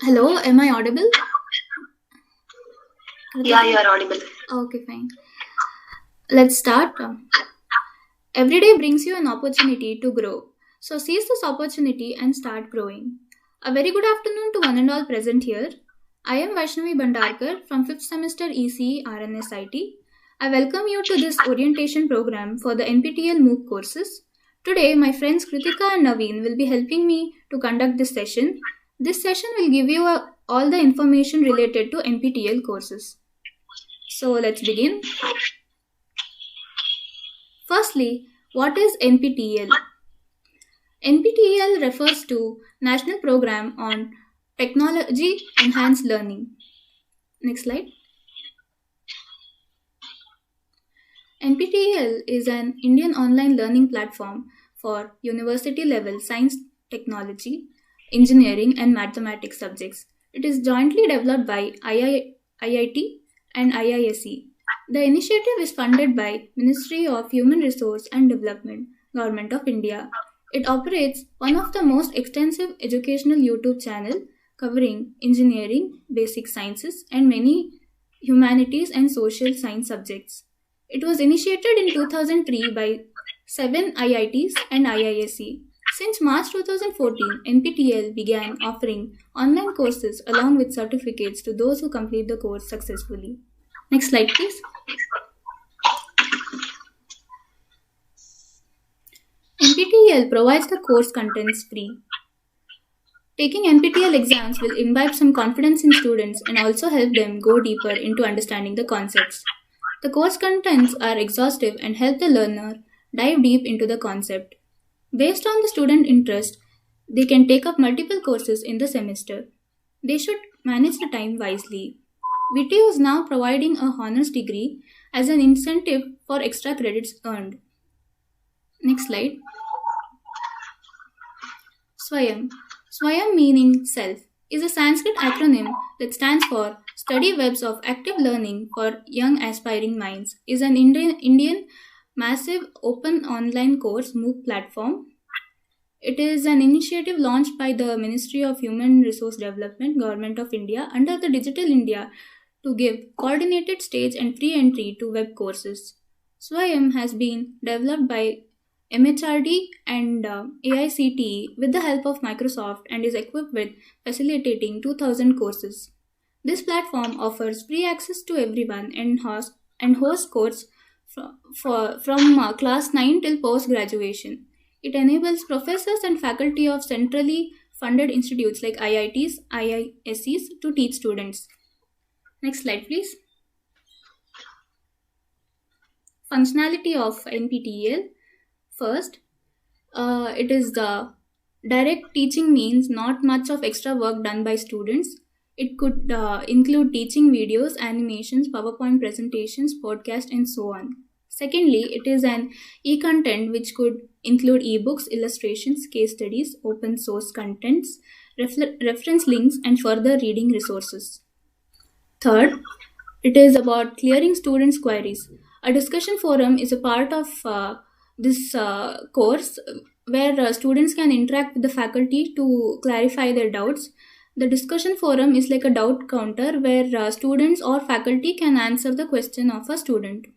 Hello, am I audible? Yeah, Kritika? you are audible. Okay, fine. Let's start. Every day brings you an opportunity to grow. So seize this opportunity and start growing. A very good afternoon to one and all present here. I am Vaishnavi Bandarkar from 5th semester ECE RNSIT. I welcome you to this orientation program for the NPTEL MOOC courses. Today, my friends Kritika and Naveen will be helping me to conduct this session. This session will give you all the information related to NPTEL courses. So let's begin. Firstly, what is NPTEL? NPTEL refers to National Program on Technology Enhanced Learning. Next slide. NPTEL is an Indian online learning platform for university level science, technology, engineering, and mathematics subjects. It is jointly developed by IIT and IISE. The initiative is funded by Ministry of Human Resource and Development, Government of India. It operates one of the most extensive educational YouTube channel covering engineering, basic sciences, and many humanities and social science subjects. It was initiated in 2003 by 7 IITs and IISc. Since March 2014, NPTEL began offering online courses along with certificates to those who complete the course successfully. Next slide, please. NPTEL provides the course contents free. Taking NPTEL exams will imbibe some confidence in students and also help them go deeper into understanding the concepts. The course contents are exhaustive and help the learner dive deep into the concept. Based on the student interest, they can take up multiple courses in the semester. They should manage the time wisely. VTU is now providing a honors degree as an incentive for extra credits earned. Next slide. Swayam. Swayam meaning self is a Sanskrit acronym that stands for Study Webs of Active Learning for Young Aspiring Minds. Is an Indian massive open online course MOOC platform. It is an initiative launched by the Ministry of Human Resource Development, Government of India under the Digital India to give coordinated stage and free entry to web courses. Swayam has been developed by MHRD and AICTE with the help of Microsoft and is equipped with facilitating 2000 courses. This platform offers free access to everyone and hosts courses from class 9 till post graduation. It enables professors and faculty of centrally funded institutes like IITs, IISCs to teach students. Next slide, please. Functionality of NPTEL. First, it is the direct teaching means not much of extra work done by students. It could include teaching videos, animations, PowerPoint presentations, podcast, and so on. Secondly, it is an e-content which could include ebooks, illustrations, case studies, open source contents, reference links, and further reading resources. Third, it is about clearing students' queries. A discussion forum is a part of this course where students can interact with the faculty to clarify their doubts. The discussion forum is like a doubt counter where students or faculty can answer the question of a student.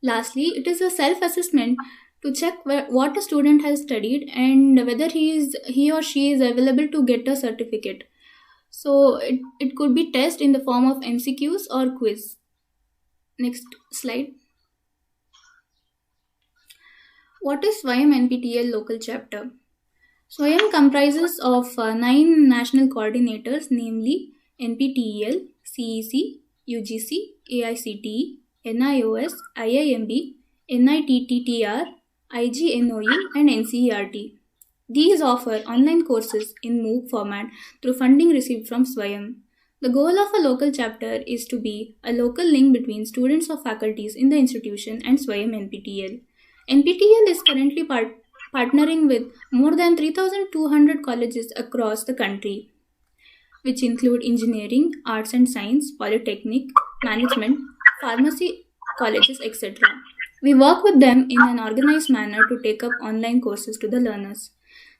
Lastly, it is a self assessment to check what a student has studied and whether he or she is available to get a certificate. So it could be test in the form of MCQs or quiz. Next slide. What is Swayam NPTEL local chapter? Swayam comprises of 9 national coordinators, namely NPTEL, CEC, UGC, AICTE, NIOS, IIMB, NITTTR, IGNOE, and NCERT. These offer online courses in MOOC format through funding received from Swayam. The goal of a local chapter is to be a local link between students or faculties in the institution and Swayam NPTEL. NPTEL is currently partnering with more than 3,200 colleges across the country, which include engineering, arts and science, polytechnic, management, pharmacy colleges, etc. We work with them in an organized manner to take up online courses to the learners.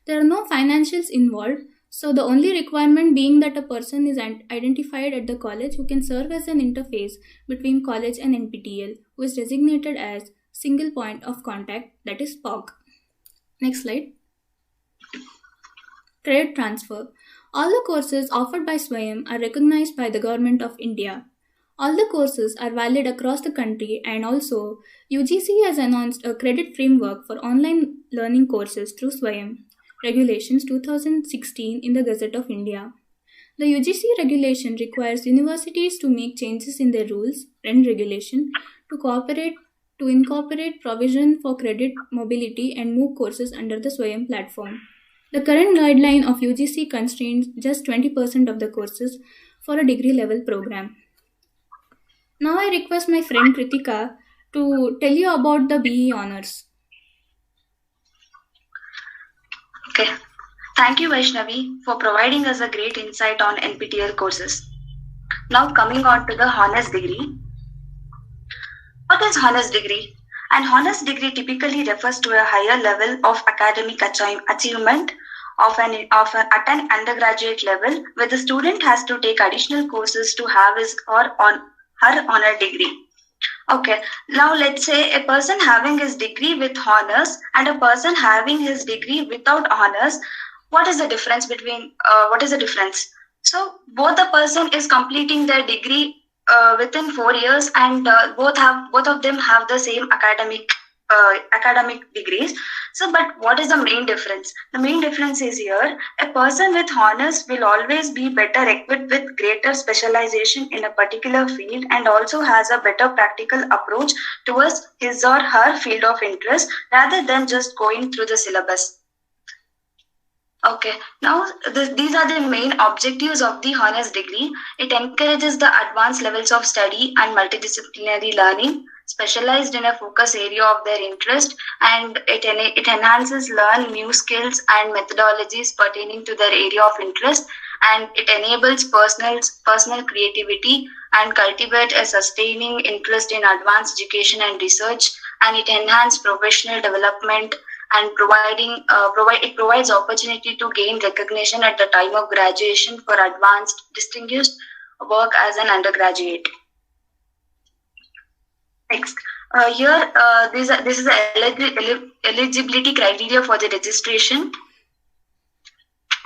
There are no financials involved, So the only requirement being that a person is identified at the college who can serve as an interface between college and NPTEL, who is designated as single point of contact, that is POC. Next slide. Credit transfer. All the courses offered by SWAYAM are recognized by the Government of India. All the courses are valid across the country, and also UGC has announced a credit framework for online learning courses through SWAYAM Regulations 2016 in the Gazette of India. The UGC regulation requires universities to make changes in their rules and regulation to incorporate provision for credit mobility and move courses under the SWAYAM platform. The current guideline of UGC constrains just 20% of the courses for a degree level program. Now I request my friend Kritika to tell you about the BE Honors. Okay. Thank you, Vaishnavi, for providing us a great insight on NPTEL courses. Now coming on to the honors degree. What is honors degree? An honors degree typically refers to a higher level of academic achievement at an undergraduate level, where the student has to take additional courses to have his or her honor degree. Okay, now let's say a person having his degree with honors and a person having his degree without honors. What is the difference So both the person is completing their degree within 4 years, and both of them have the same academic degrees. So, but what is the main difference? The main difference is here, a person with honors will always be better equipped with greater specialization in a particular field, and also has a better practical approach towards his or her field of interest rather than just going through the syllabus. Okay, now these are the main objectives of the honors degree. It encourages the advanced levels of study and multidisciplinary learning, specialized in a focus area of their interest, and it enhances learn new skills and methodologies pertaining to their area of interest, and it enables personal creativity and cultivate a sustaining interest in advanced education and research, and it enhances professional development, and it provides opportunity to gain recognition at the time of graduation for advanced distinguished work as an undergraduate. Next, this is the eligibility criteria for the registration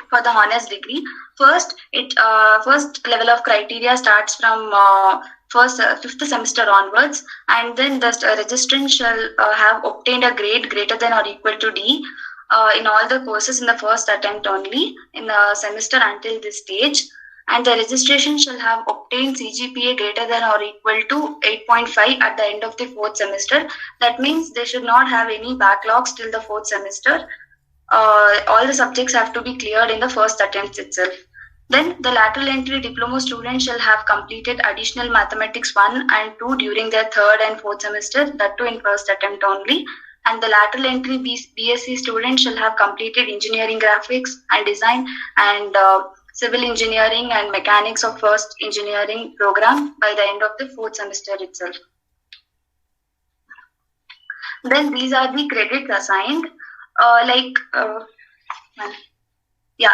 for the honors degree. First level of criteria starts from fifth semester onwards, and then the registrant shall have obtained a grade greater than or equal to D in all the courses in the first attempt only in the semester until this stage, and the registration shall have obtained CGPA greater than or equal to 8.5 at the end of the fourth semester. That means they should not have any backlogs till the fourth semester. All the subjects have to be cleared in the first attempt itself. Then the lateral entry diploma students shall have completed additional mathematics 1 and 2 during their third and fourth semester, that too in first attempt only. And the lateral entry BSc students shall have completed engineering graphics and design and civil engineering and mechanics of first engineering program by the end of the fourth semester itself. Then these are the credits assigned.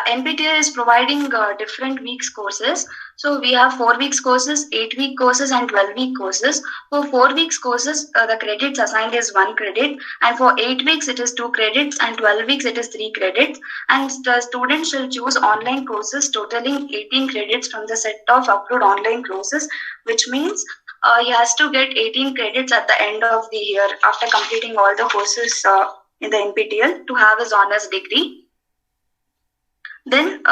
NPTEL is providing different weeks courses. So we have 4 weeks courses, 8-week courses, and 12-week courses. For 4 weeks courses, the credits assigned is 1 credit, and for 8 weeks it is 2 credits, and 12 weeks it is 3 credits. And the students shall choose online courses totaling 18 credits from the set of approved online courses, which means he has to get 18 credits at the end of the year after completing all the courses in the NPTEL to have his honors degree. Then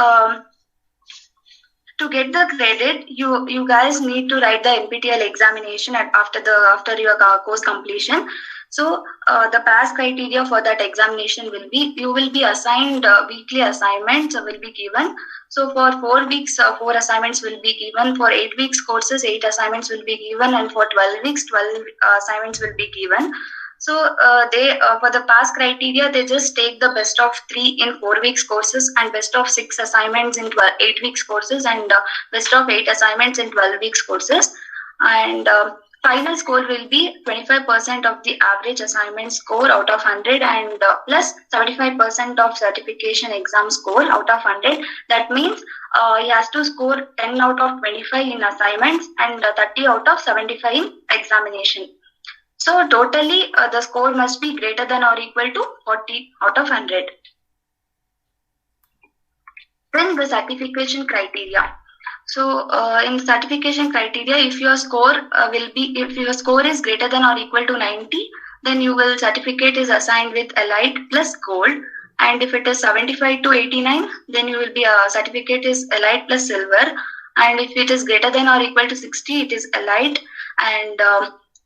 to get the credit, you guys need to write the NPTEL examination after your course completion. So the pass criteria for that examination will be, you will be assigned weekly assignments will be given. So for 4 weeks, 4 assignments will be given. For 8 weeks courses, 8 assignments will be given, and for 12 weeks, 12 assignments will be given. So they for the pass criteria, they just take the best of 3 in 4 weeks courses, and best of 6 assignments in 8 weeks courses, and best of 8 assignments in 12 weeks courses. And Final score will be 25% of the average assignment score out of 100 and plus 75% of certification exam score out of 100. That means he has to score 10 out of 25 in assignments and 30 out of 75 in examination. So totally the score must be greater than or equal to 40 out of 100. Then the certification criteria. So in certification criteria, if your score is greater than or equal to 90, then your certificate is assigned with elite plus gold. And if it is 75 to 89, then you will be a certificate is elite plus silver. And if it is greater than or equal to 60, it is elite. And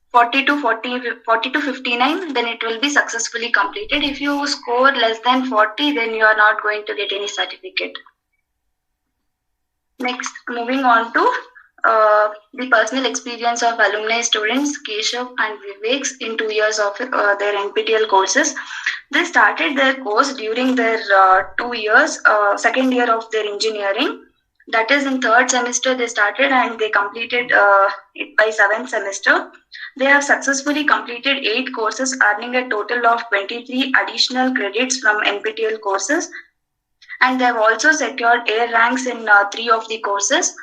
40 to 59, then it will be successfully completed. If you score less than 40, then you are not going to get any certificate. Next, moving on to the personal experience of alumni students Keshav and Vivek in 2 years of their NPTEL courses. They started their course during their 2 years, second year of their engineering. That is in third semester they started and they completed it by seventh semester. They have successfully completed 8 courses, earning a total of 23 additional credits from NPTEL courses. And they have also secured A ranks in 3 of the courses.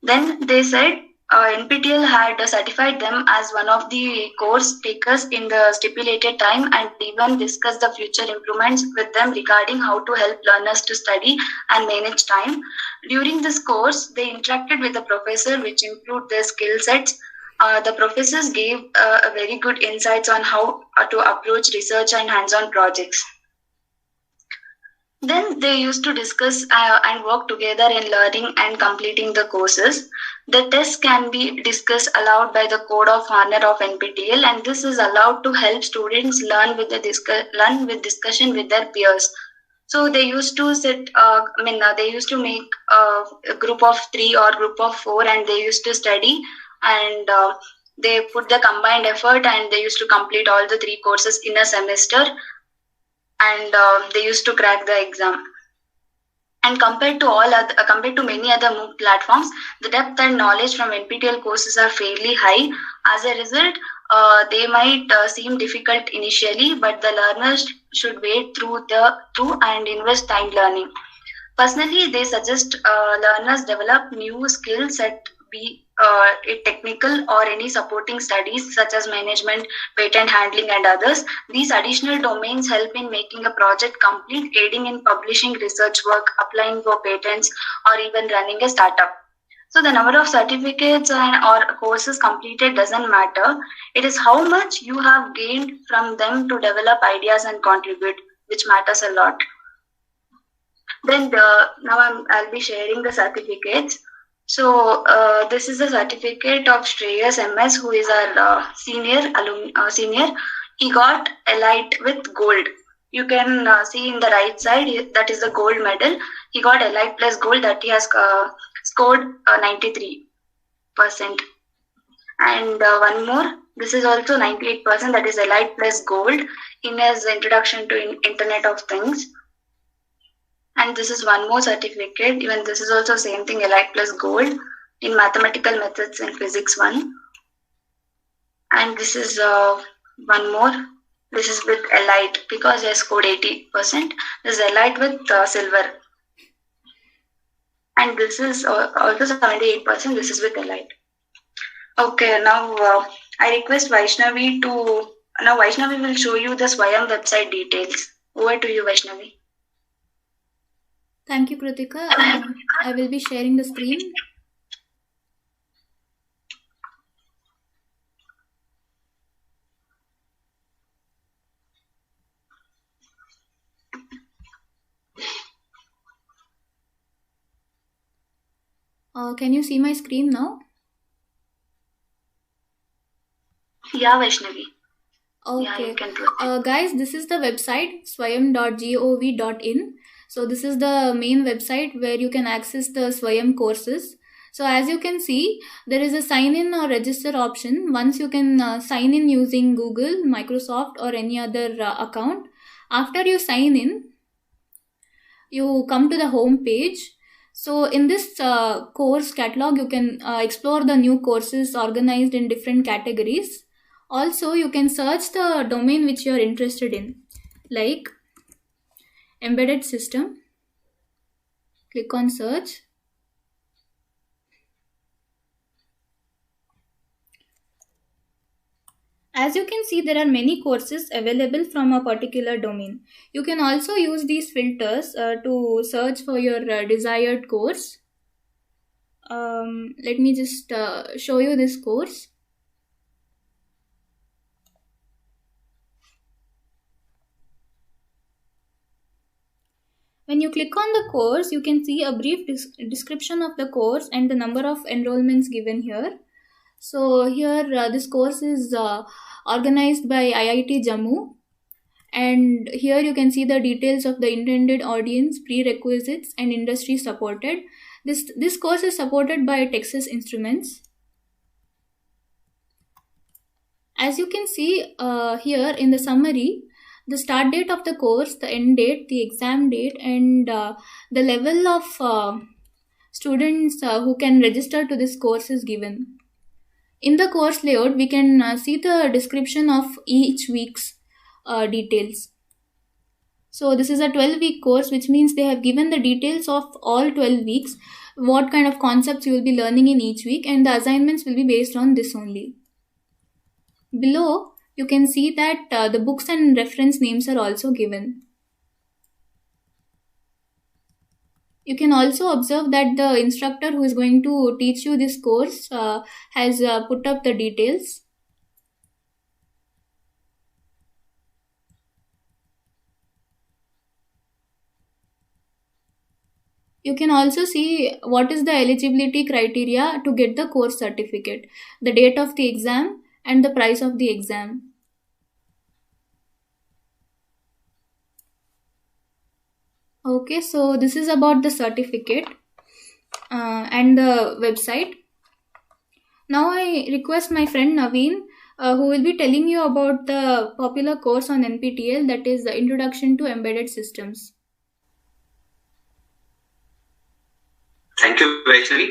Then they said NPTEL had certified them as one of the course takers in the stipulated time and even discussed the future improvements with them regarding how to help learners to study and manage time. During this course, they interacted with the professor, which improved their skill sets. The professors gave a very good insights on how to approach research and hands-on projects. Then they used to discuss and work together in learning and completing the courses. The tests can be discussed aloud by the Code of Honor of NPTEL, and this is allowed to help students learn with discussion with their peers. So they used to they used to make a group of 3 or group of 4, and they used to study, and they put the combined effort, and they used to complete all the 3 courses in a semester. And they used to crack the exam. And compared to many other MOOC platforms, the depth and knowledge from NPTEL courses are fairly high. As a result, they might seem difficult initially, but the learners should wait through and invest time learning. Personally, they suggest learners develop new skill set, be it technical or any supporting studies such as management, patent handling, and others. These additional domains help in making a project complete, aiding in publishing research work, applying for patents, or even running a startup. So the number of certificates or courses completed doesn't matter. It is how much you have gained from them to develop ideas and contribute, which matters a lot. Then now I'll be sharing the certificates. So this is a certificate of Shreyas MS, who is our senior. He got elite with gold. You can see in the right side, that is the gold medal. He got elite plus gold, that he has scored 93%. And one more, this is also 98%, that is elite plus gold in his introduction to Internet of Things. And this is one more certificate, even this is also same thing, elite plus gold in mathematical methods in physics 1. And this is one more, this is with elite because I scored 80%. This is elite with silver. And this is also 78%, this is with elite. Okay, now I request Vaishnavi Vaishnavi will show you the Swayam website details. Over to you, Vaishnavi. Thank you, Kritika. I will be sharing the screen. Can you see my screen now? Yeah, Vaishnavi. Okay. Yeah, you can guys, this is the website swayam.gov.in. So this is the main website where you can access the Swayam courses. So as you can see, there is a sign in or register option. Once you can sign in using Google, Microsoft, or any other account. After you sign in, you come to the home page. So in this course catalog, you can explore the new courses organized in different categories. Also, you can search the domain which you are interested in, like embedded system. Click on search. As you can see, there are many courses available from a particular domain. You can also use these filters to search for your desired course. Let me just show you this course. When you click on the course, you can see a brief description of the course and the number of enrollments given here. So here this course is organized by IIT Jammu, and here you can see the details of the intended audience, prerequisites, and industry supported. This course is supported by Texas Instruments. As you can see here in the summary, the start date of the course, the end date, the exam date, and the level of students who can register to this course is given. In the course layout, we can see the description of each week's details. So this is a 12-week course, which means they have given the details of all 12 weeks, what kind of concepts you will be learning in each week, and the assignments will be based on this only. Below, you can see that the books and reference names are also given. You can also observe that the instructor who is going to teach you this course has put up the details. You can also see what is the eligibility criteria to get the course certificate, the date of the exam, and the price of the exam. Okay, so this is about the certificate and the website. Now I request my friend Naveen, who will be telling you about the popular course on NPTEL, that is the Introduction to Embedded Systems. Thank you, Vaishnavi.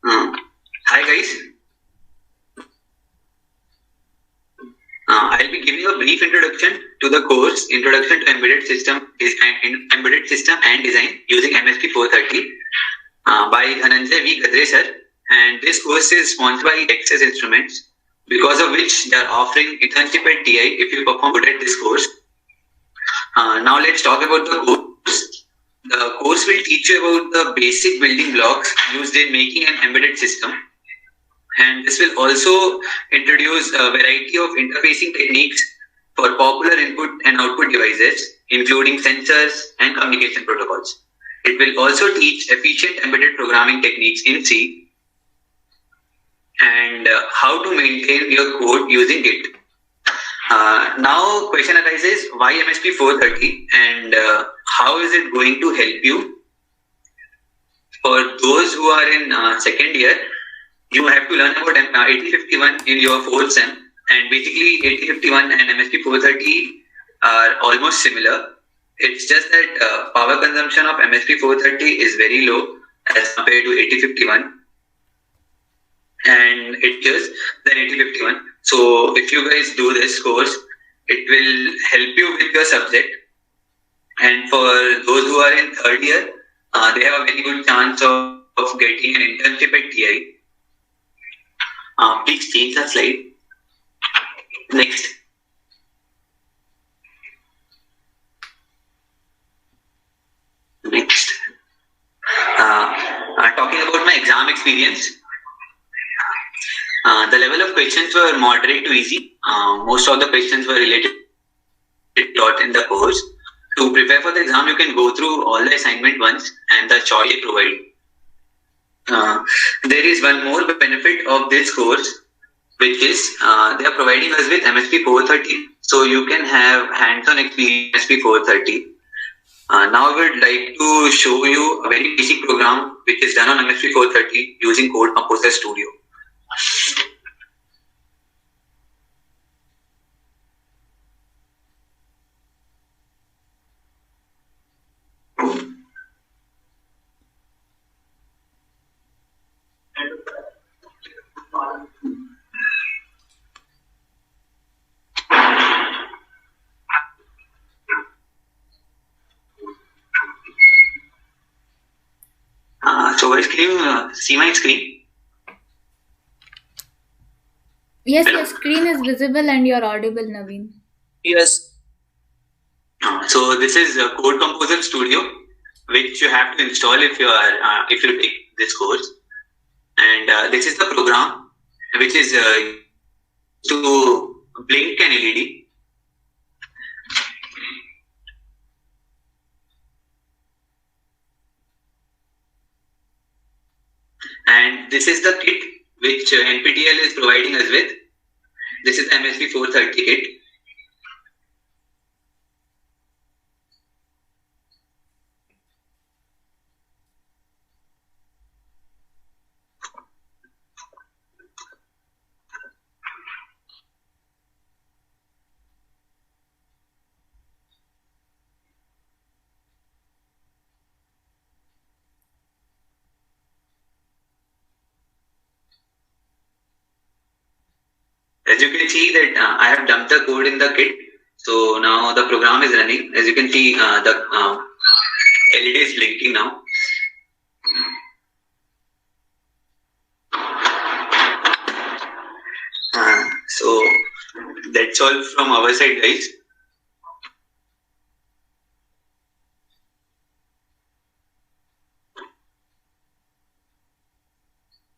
Hi, guys. I'll be giving you a brief introduction to the course Introduction to Embedded System and Design using MSP 430 by Dhananjay V. Gadre sir. And this course is sponsored by Texas Instruments, because of which they are offering internship at TI if you perform good at this course. Now let's talk about the course. The course will teach you about the basic building blocks used in making an embedded system. And this will also introduce a variety of interfacing techniques for popular input and output devices, including sensors and communication protocols. It will also teach efficient embedded programming techniques in C and how to maintain your code using Git. Now, question arises, why MSP 430 and how is it going to help you? For those who are in second year, you have to learn about 8051 in your fourth sem, and basically 8051 and MSP 430 are almost similar. It's just that power consumption of MSP 430 is very low as compared to 8051, and it's just than 8051. So if you guys do this course, it will help you with your subject. And for those who are in third year, they have a very good chance of getting an internship at TI. Please change the slide. Next. Next. Talking about my exam experience. The level of questions were moderate to easy. Most of the questions were related taught in the course. To prepare for the exam, you can go through all the assignment once and the choice they provide. There is one more benefit of this course, which is they are providing us with MSP 430. So you can have hands-on experience MSP 430. Now I would like to show you a very basic program which is done on MSP 430 using Code Composer Studio. So guys, can you see my screen? Yes, your screen is visible and you're audible, Naveen. Yes. So this is Code Composer Studio, which you have to install if you take this course. And this is the program which is to blink an LED. And this is the kit which NPTEL is providing us with. This is MSP 430 kit. As you can see that I have dumped the code in the kit. So now the program is running. As you can see, the LED is blinking now. So that's all from our side, guys.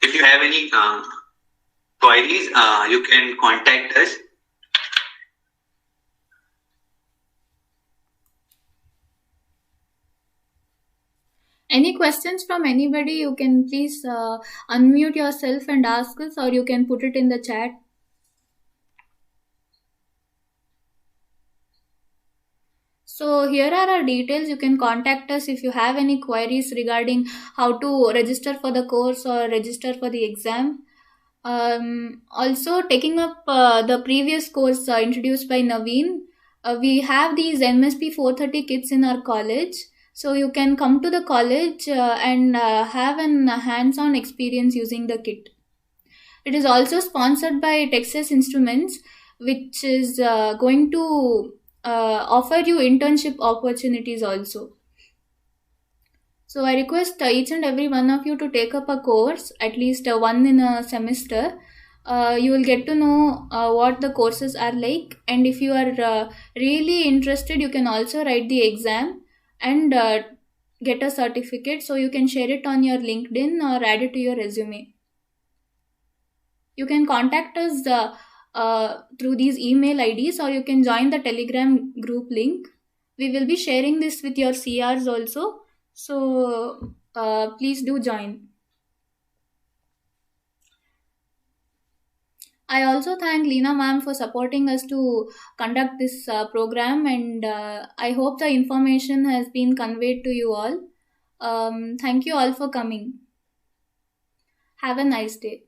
If you have any queries, you can contact us. Any questions from anybody, you can please unmute yourself and ask us, or you can put it in the chat. So here are our details. You can contact us if you have any queries regarding how to register for the course or register for the exam. Also, taking up the previous course introduced by Naveen, we have these MSP 430 kits in our college. So you can come to the college and have an hands-on experience using the kit. It is also sponsored by Texas Instruments, which is going to offer you internship opportunities also. So I request each and every one of you to take up a course, at least one in a semester. You will get to know what the courses are like, and if you are really interested, you can also write the exam and get a certificate, so you can share it on your LinkedIn or add it to your resume. You can contact us through these email IDs, or you can join the Telegram group link. We will be sharing this with your CRs also, so please do join. I also thank Leena ma'am for supporting us to conduct this program, and I hope the information has been conveyed to you all. Thank you all for coming. Have a nice day.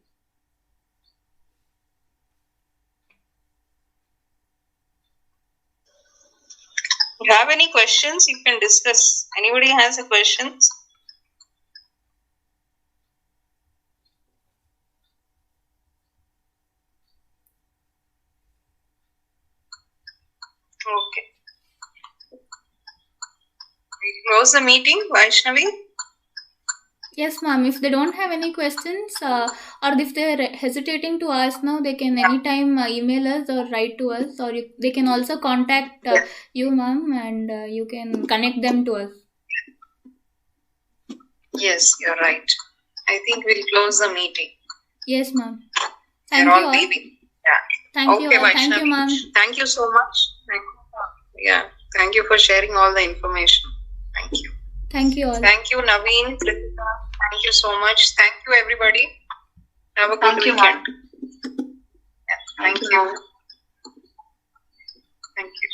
If you have any questions, you can discuss. Anybody has a questions? Okay. We close the meeting, Vaishnavi? Yes, ma'am. If they don't have any questions, or if they're hesitating to ask now, they can anytime email us or write to us, or they can also contact you, ma'am, and you can connect them to us. Yes, you're right. I think we'll close the meeting. Yes, ma'am. Thank They're you all all. leaving. Yeah. Thank you all. Thank you, ma'am. Thank you so much. Yeah. Thank you for sharing all the information. Thank you. Thank you all. Thank you, Naveen. Thank you so much. Thank you, everybody. Have a good Thank you, weekend. ma'am. Yeah, thank you. Thank you.